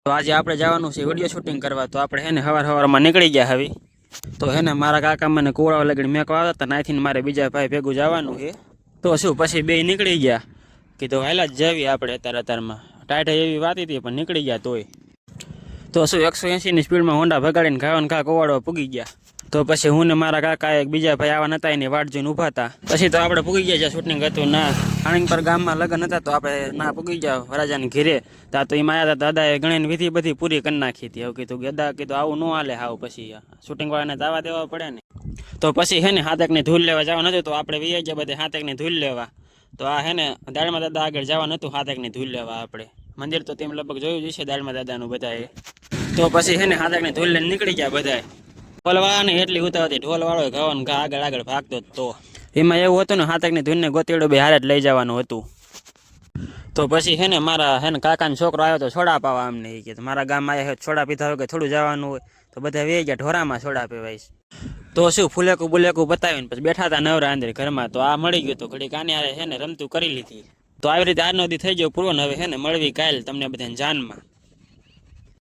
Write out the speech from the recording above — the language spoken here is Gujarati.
તો આજે આપણે જવાનું છે વિડીયો શૂટિંગ કરવા, તો આપણે હે ને સવારમાં નીકળી ગયા હવે. તો હે ને મારા કાકા મને કોળાવા લગીને મેકવા આવ્યા હતા, નાથી મારે બીજા ભાઈ ભેગું જવાનું છે. તો શું પછી બે નીકળી ગયા, કીધું હાલા જ જવી આપણે અત્યારમાં. ટાઈટ એવી વાત હતી પણ નીકળી ગયા તોય. તો શું 180ની સ્પીડમાં હોન્ડા ભગાડીને ઘા કોવાડવા પૂગી ગયા. તો પછી હું ને મારા કાકા એક બીજા ભાઈ આવા નતા એની વાટ જોઈને ઊભા હતા. પછી તો આપણે પૂગી ગયા જ્યાં શૂટિંગ હતું ના આણંદપર ગામમાં લગ્ન હતા, તો આપણે ના પૂગી ગયા વરાજાની ઘેરે. તા તો એમાં આવ્યા હતા દાદાએ ગણીને વિધિ બધી પૂરી કરી નાખી હતી. હવે કીધું દાદા કીધું આવું ન હાલે, હાવ પછી શૂટિંગ વાળાને દાવા દેવા પડે ને. તો પછી હે ને હાથકની ધૂલ લેવા જવાનું હતું, તો આપણે વી ગયા બધે હાથકની ધૂલ લેવા. તો આ હે ને દાળમાં દાદા આગળ જવાનું હતું હાથકની ધૂલ લેવા. આપણે મંદિર તો તેમ લગભગ જોયું જ છે દાળમાં દાદાનું બધાએ. તો પછી હે ને હાથકની ધૂલ લઈને નીકળી ગયા બધાએ. ઢોલવાળાની એટલી ઉતાવળથી ઢોલ વાળો ઘાવાનું ઘા આગળ ભાગતો તો એમાં એવું હતું ને હાથકની ધૂનને ગોતીડો બે હારે જ લઈ જવાનું હતું. તો પછી હે ને મારા હે ને કાકાનો છોકરો આવ્યો તો છોડા પાવા અમને. એ કે મારા ગામમાં આવ્યા છોડા પીધા હોય કે થોડું જવાનું હોય, તો બધા વે ગયા ઢોરામાં છોડા પીવાય. તો શું ફૂલેકું બુલેકું બતાવીને પછી બેઠા હતા નવરા અંદર ઘરમાં. તો આ મળી ગયું, તો ઘડી કાની હારે હે ને રમતું કરી લીધી. તો આવી રીતે આજનો દી થઈ ગયો પૂરો ને. હવે હે ને મળવી કાલ તમને બધાને જાનમાં.